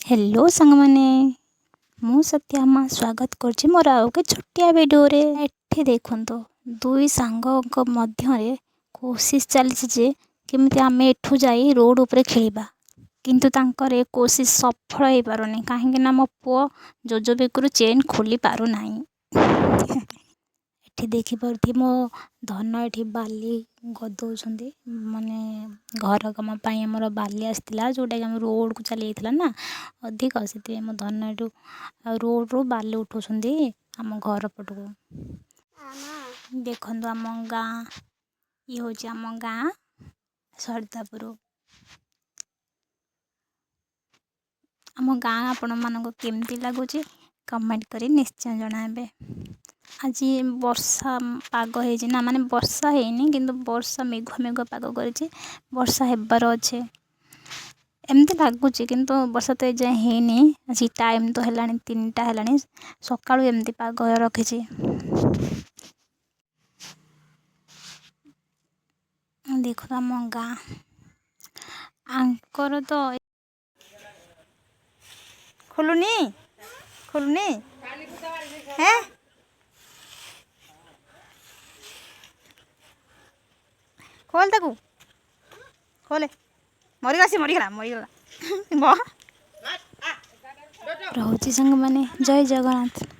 Hello सांगमाने मु सत्यामा स्वागत करछि मोर आउ के छोटिया वीडियो रे। एठी देखंतो दुई सांगक मध्यरे कोशिश चलछि जे केमिति आमे एठू जाई रोड ऊपर खेलिबा, किंतु तांकर ए कोशिश सफल होई पारुनी काहेकि ना मो पुओ जोजो बेकरू चेन खोली पारु नाही। एठी देखि परथि मो धन एठी बाली गदौछंदी माने घर काम पई हमर बाली आस्तिला जोटा कि हम रोड को चली जाइथिला ना अधिक से मो धन एठू रोड रो बाली उठौछंदी हम घर पटको। देखंतु हम गाँ ये होछि हम गाँ सरदापुर। हम गाँ आपण मानको केमती लागुछि कमेंट करी निश्चय जणाबे। आज वर्षा पाग है ना माने वर्षा है किंतु वर्षा मेघुआ मेघुआ पाग कर वर्षा हेबार अच्छे एमती लगुच किंतु वर्षा तो एजाए है आज टाइम तो है 3टा है सकाळु एमती पाग रखी। देखो आम गाँ आंकर तो खोलुनी खोलुनी हैं खोल ताकू खोले मरीगला सी मरीगला रोची संग माने जय जगन्नाथ।